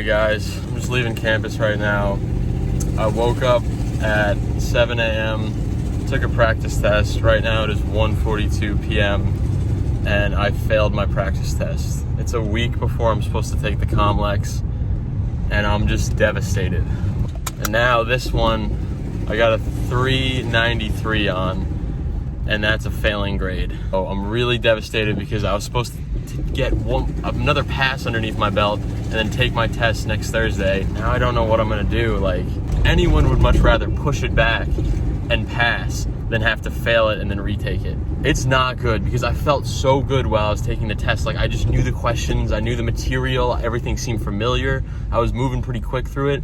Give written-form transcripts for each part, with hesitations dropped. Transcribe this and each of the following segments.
Alright guys, I'm just leaving campus right now. I woke up at 7 a.m., took a practice test. Right now it is 1:42 p.m. and I failed my practice test. It's a week before I'm supposed to take the COMLEX and I'm just devastated. And now this one, I got a 393 on, and that's a failing grade. So I'm really devastated because I was supposed to get another pass underneath my belt and then take my test next Thursday. Now I don't know what I'm gonna do. Like, anyone would much rather push it back and pass than have to fail it and then retake it. It's not good because I felt so good while I was taking the test. Like, I just knew the questions, I knew the material, everything seemed familiar. I was moving pretty quick through it,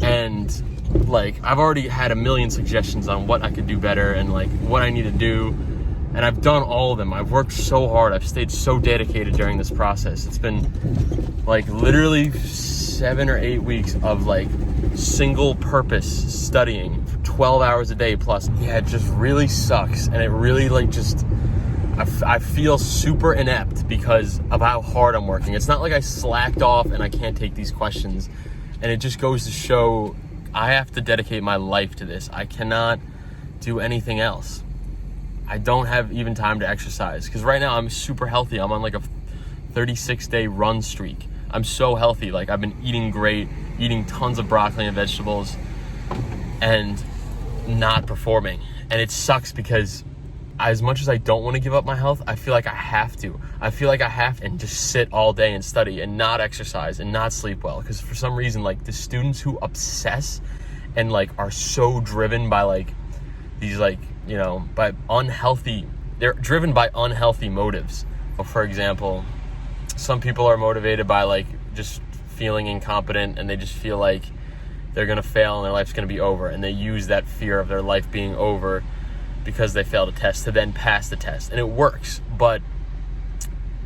and like, I've already had a million suggestions on what I could do better and like what I need to do. And I've done all of them. I've worked so hard. I've stayed so dedicated during this process. It's been like literally 7 or 8 weeks of like single purpose studying for 12 hours a day plus. Yeah, it just really sucks. And it really like just, I feel super inept because of how hard I'm working. It's not like I slacked off and I can't take these questions. And it just goes to show I have to dedicate my life to this. I cannot do anything else. I don't have even time to exercise because right now I'm super healthy. I'm on like a 36-day run streak. I'm so healthy. Like, I've been eating great, eating tons of broccoli and vegetables, and not performing. And it sucks because as much as I don't want to give up my health, I feel like I have to. I feel like I have to and just sit all day and study and not exercise and not sleep well. Because for some reason, like, the students who obsess and like are so driven by like these like, you know, they're driven by unhealthy motives. For example, some people are motivated by like just feeling incompetent and they just feel like they're gonna fail and their life's gonna be over, and they use that fear of their life being over because they failed a test to then pass the test, and it works. But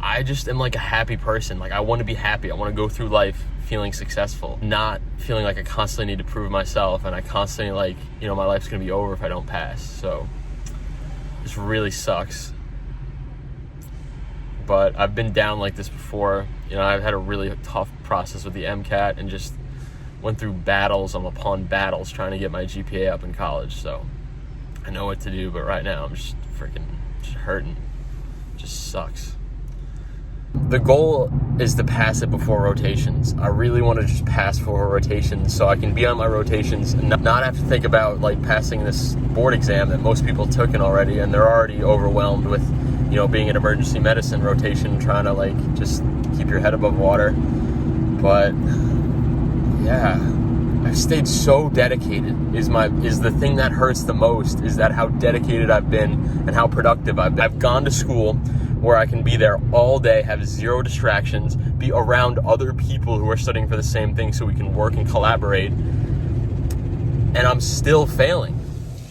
I just am like a happy person. Like, I want to be happy. I want to go through life feeling successful, not feeling like I constantly need to prove myself and I constantly like, you know, my life's gonna be over if I don't pass. So this really sucks. But I've been down like this before. You know, I've had a really tough process with the MCAT and just went through battles upon battles trying to get my GPA up in college. So I know what to do, but right now I'm just freaking hurting. It just sucks. The goal is to pass it before rotations. I really want to just pass before rotations so I can be on my rotations and not have to think about like passing this board exam that most people took in already, and they're already overwhelmed with, you know, being an emergency medicine rotation, trying to like just keep your head above water. But yeah, I've stayed so dedicated is the thing that hurts the most, is that how dedicated I've been and how productive I've gone to school where I can be there all day, have zero distractions, be around other people who are studying for the same thing so we can work and collaborate, and I'm still failing.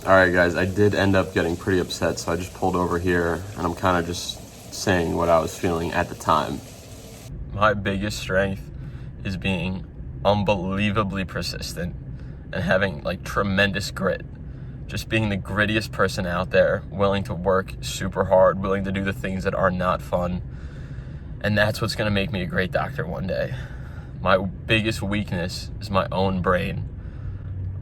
All right, guys, I did end up getting pretty upset, so I just pulled over here, and I'm kind of just saying what I was feeling at the time. My biggest strength is being unbelievably persistent and having like tremendous grit. Just being the grittiest person out there, willing to work super hard, willing to do the things that are not fun. And that's what's gonna make me a great doctor one day. My biggest weakness is my own brain.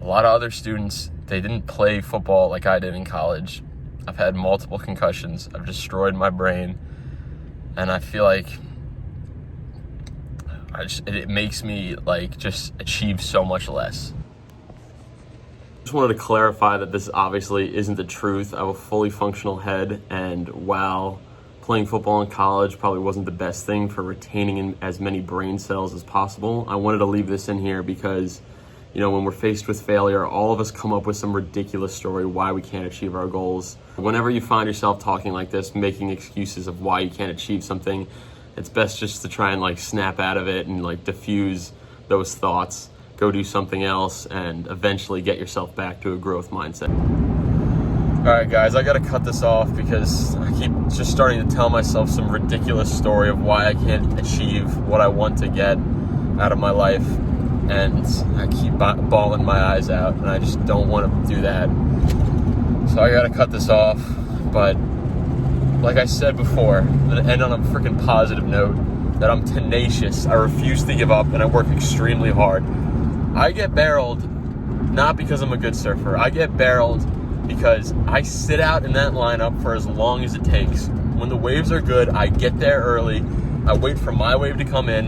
A lot of other students, they didn't play football like I did in college. I've had multiple concussions. I've destroyed my brain. And I feel like it makes me like just achieve so much less. Just wanted to clarify that this obviously isn't the truth. I have a fully functional head, and while playing football in college probably wasn't the best thing for retaining as many brain cells as possible, I wanted to leave this in here because, you know, when we're faced with failure, all of us come up with some ridiculous story why we can't achieve our goals. Whenever you find yourself talking like this, making excuses of why you can't achieve something, it's best just to try and like snap out of it and like diffuse those thoughts. Go do something else and eventually get yourself back to a growth mindset. All right, guys, I gotta cut this off because I keep just starting to tell myself some ridiculous story of why I can't achieve what I want to get out of my life. And I keep bawling my eyes out, and I just don't want to do that. So I gotta cut this off. But like I said before, to end on a freaking positive note, that I'm tenacious, I refuse to give up, and I work extremely hard. I get barreled not because I'm a good surfer. I get barreled because I sit out in that lineup for as long as it takes. When the waves are good, I get there early. I wait for my wave to come in,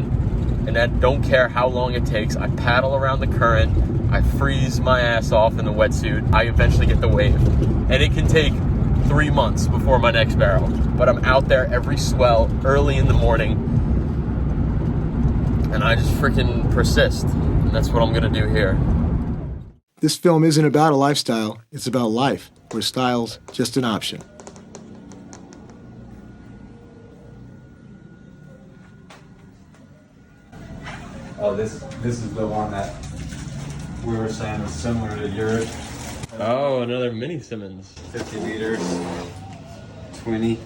and I don't care how long it takes. I paddle around the current. I freeze my ass off in the wetsuit. I eventually get the wave. And it can take 3 months before my next barrel. But I'm out there every swell, early in the morning, and I just freaking persist. And that's what I'm gonna do here. This film isn't about a lifestyle, it's about life, where style's just an option. Oh, this is the one that we were saying was similar to yours. Oh, another mini Simmons. 50 liters, 20.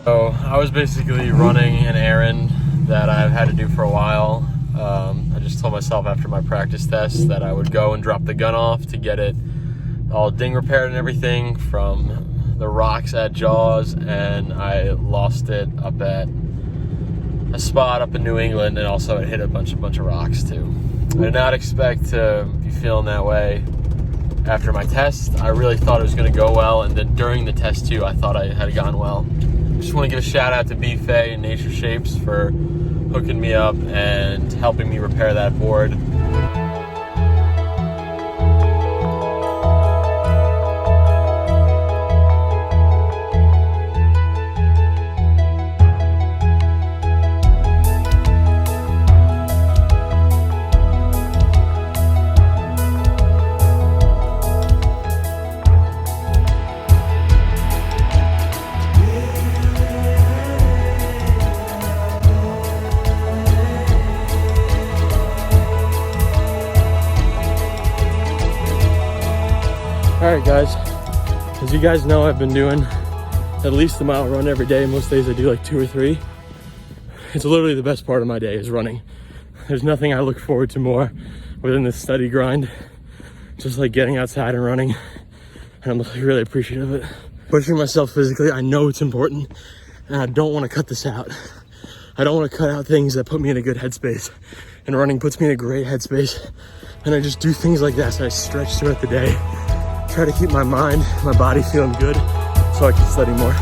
So I was basically running an errand that I've had to do for a while. I just told myself after my practice test that I would go and drop the gun off to get it all ding repaired and everything from the rocks at Jaws, and I lost it up at a spot up in New England, and also it hit a bunch of rocks too. I did not expect to be feeling that way after my test. I really thought it was going to go well, and then during the test too, I thought I had gone well. Just want to give a shout out to B-Fay and Nature Shapes for hooking me up and helping me repair that board. Alright guys, as you guys know, I've been doing at least a mile run every day. Most days I do like 2 or 3. It's literally the best part of my day is running. There's nothing I look forward to more within this study grind. Just like getting outside and running, and I'm really appreciative of it. Pushing myself physically, I know it's important, and I don't want to cut this out. I don't want to cut out things that put me in a good headspace, and running puts me in a great headspace, and I just do things like that so I stretch throughout the day. Try to keep my mind, my body feeling good so I can study more.